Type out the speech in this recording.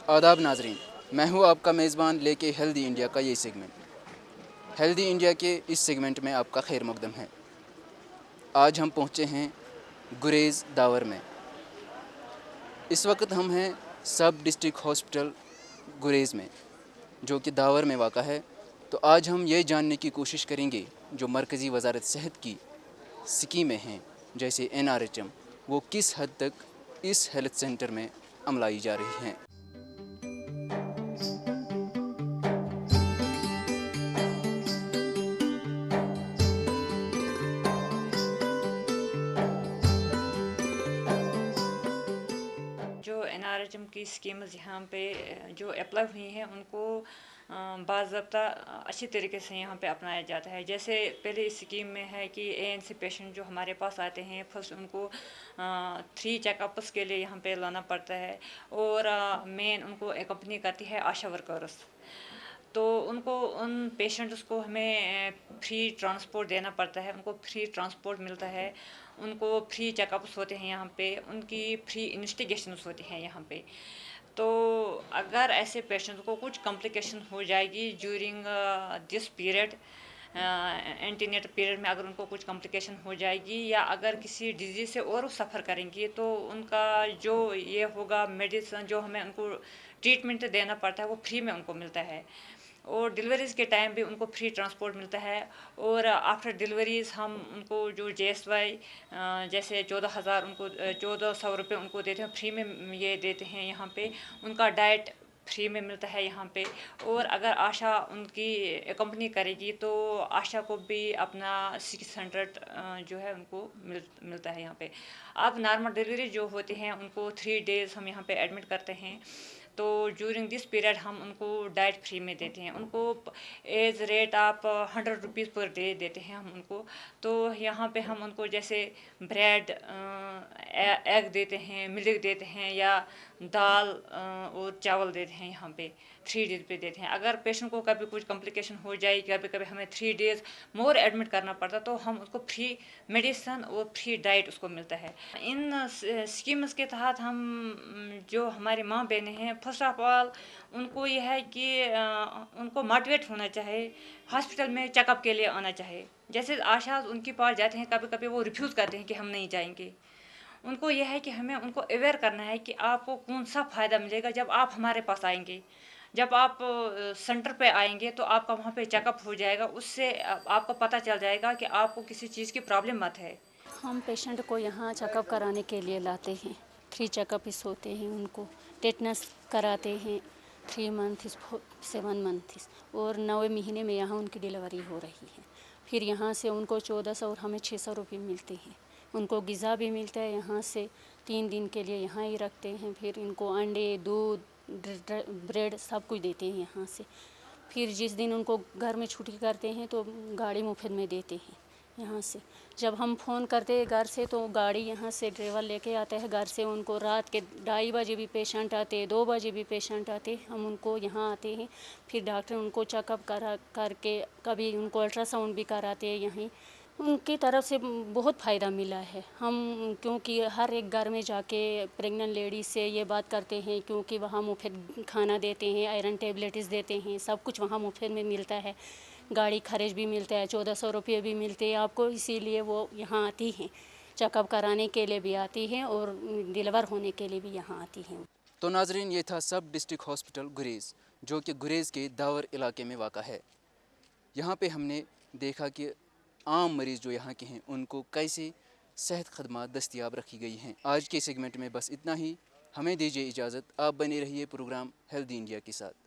आदाब नाजरीन, मैं हूं आपका मेज़बान लेके हेल्दी इंडिया का ये सेगमेंट। हेल्दी इंडिया के इस सेगमेंट में आपका खैर मकदम है। आज हम पहुंचे हैं गुरेज़ दावर में। इस वक्त हम हैं सब डिस्ट्रिक्ट हॉस्पिटल गुरेज़ में, जो कि दावर में वाक़ा है। तो आज हम ये जानने की कोशिश करेंगे जो मरकज़ी वज़ारत सेहत की स्कीमें हैं जैसे NRHM, वो किस हद तक इस हेल्थ सेंटर में अमलाई जा रही हैं। जो NRHM की स्कीम्स यहाँ पे जो अप्लाई हुई हैं उनको बाज़ाब्ता अच्छी तरीके से यहाँ पे अपनाया जाता है। जैसे पहले इस स्कीम में है कि ANC पेशेंट जो हमारे पास आते हैं फर्स्ट उनको 3 चेकअप्स के लिए यहाँ पे लाना पड़ता है और मेन उनको एकम्पनी करती है आशा वर्कर्स। तो उनको उन पेशेंट्स को हमें फ्री ट्रांसपोर्ट देना पड़ता है, उनको फ्री ट्रांसपोर्ट मिलता है, उनको फ्री चेकअप्स होते हैं यहाँ पे, उनकी फ्री इन्वेस्टिगेशंस होती हैं यहाँ पे। तो अगर ऐसे पेशेंट को कुछ कॉम्प्लिकेशन हो जाएगी ड्यूरिंग दिस पीरियड, एंटीनेट पीरियड में अगर उनको कुछ कॉम्प्लिकेशन हो जाएगी या अगर किसी डिजीज़ से और सफ़र करेंगी तो उनका जो ये होगा मेडिसिन जो हमें उनको ट्रीटमेंट देना पड़ता है वो फ्री में उनको मिलता है। और डिलीवरीज़ के टाइम भी उनको फ्री ट्रांसपोर्ट मिलता है। और आफ्टर डिलीवरीज़ हम उनको जो JSY जैसे 14,000 उनको 1400 रुपये उनको देते हैं, फ्री में ये देते हैं यहाँ पे। उनका डाइट फ्री में मिलता है यहाँ पे। और अगर आशा उनकी कंपनी करेगी तो आशा को भी अपना 600 जो है उनको मिलता है यहाँ पे। अब नॉर्मल डिलीवरी जो होती हैं उनको 3 डेज़ हम यहाँ पे एडमिट करते हैं। तो ड्यूरिंग दिस पीरियड हम उनको डाइट फ्री में देते हैं, उनको एज रेट आप 100 रुपीज़ पर डे देते हैं हम उनको। तो यहाँ पे हम उनको जैसे ब्रेड एग देते हैं, मिल्क देते हैं या दाल और चावल देते हैं यहाँ पे 3 डेज पे देते हैं। अगर पेशेंट को कभी कुछ कॉम्प्लिकेशन हो जाए, कभी कभी हमें 3 डेज मोर एडमिट करना पड़ता तो हम उसको फ्री मेडिसिन और फ्री डाइट उसको मिलता है। इन स्कीम्स के तहत हम जो हमारी माँ बहनें हैं फर्स्ट ऑफ ऑल उनको यह है कि उनको मोटिवेट होना चाहिए, हॉस्पिटल में चेकअप के लिए आना चाहिए। जैसे आशा उनके पास जाते हैं कभी कभी वो रिफ्यूज़ करते हैं कि हम नहीं जाएंगे। उनको यह है कि हमें उनको अवेयर करना है कि आपको कौन सा फ़ायदा मिलेगा जब आप हमारे पास आएंगे। जब आप सेंटर पे आएंगे तो आपका वहाँ पे चेकअप हो जाएगा, उससे आपको पता चल जाएगा कि आपको किसी चीज़ की प्रॉब्लम मत है। हम पेशेंट को यहाँ चेकअप कराने के लिए लाते हैं, 3 चेकअप होते हैं, उनको टेटनस कराते हैं 3 मंथ 7 मंथ और 9वें महीने में यहाँ उनकी डिलीवरी हो रही है। फिर यहाँ से उनको 1400 और हमें 600 रुपये मिलते हैं। उनको ग़िज़ा भी मिलता है, यहाँ से 3 दिन के लिए यहाँ ही रखते हैं। फिर इनको अंडे, दूध, ब्रेड सब कुछ देते हैं यहाँ से। फिर जिस दिन उनको घर में छुट्टी करते हैं तो गाड़ी मुफ्त में देते हैं यहाँ से। जब हम फ़ोन करते हैं घर से तो गाड़ी यहाँ से ड्राइवर लेके आता है घर से। उनको रात के 2:30 बजे भी पेशेंट आते हैं, 2 बजे भी पेशेंट आते हैं, हम उनको यहाँ आते हैं। फिर डॉक्टर उनको चेकअप करके कभी उनको अल्ट्रासाउंड भी कराते हैं यहीं। उनकी तरफ से बहुत फ़ायदा मिला है। हम क्योंकि हर एक घर में जाके प्रेग्नेंट लेडीज़ से ये बात करते हैं, क्योंकि वहाँ मुफ्त खाना देते हैं, आयरन टेबलेट्स देते हैं, सब कुछ वहाँ मुफ्त में मिलता है। गाड़ी खर्च भी मिलता है, 1400 रुपये भी मिलते हैं आपको। इसीलिए वो यहाँ आती हैं, चेकअप कराने के लिए भी आती हैं और डिलीवर होने के लिए भी यहाँ आती हैं। तो नाजरीन, ये था सब डिस्ट्रिक्ट हॉस्पिटल गुरेज़, जो कि गुरेज़ के दावर इलाके में वाक़ा है। यहाँ पे हमने देखा कि आम मरीज़ जो यहाँ के हैं उनको कैसे सेहत खदमात दस्तियाब रखी गई हैं। आज के सेगमेंट में बस इतना ही। हमें दीजिए इजाज़त। आप बने रहिए प्रोग्राम हेल्दी इंडिया के साथ।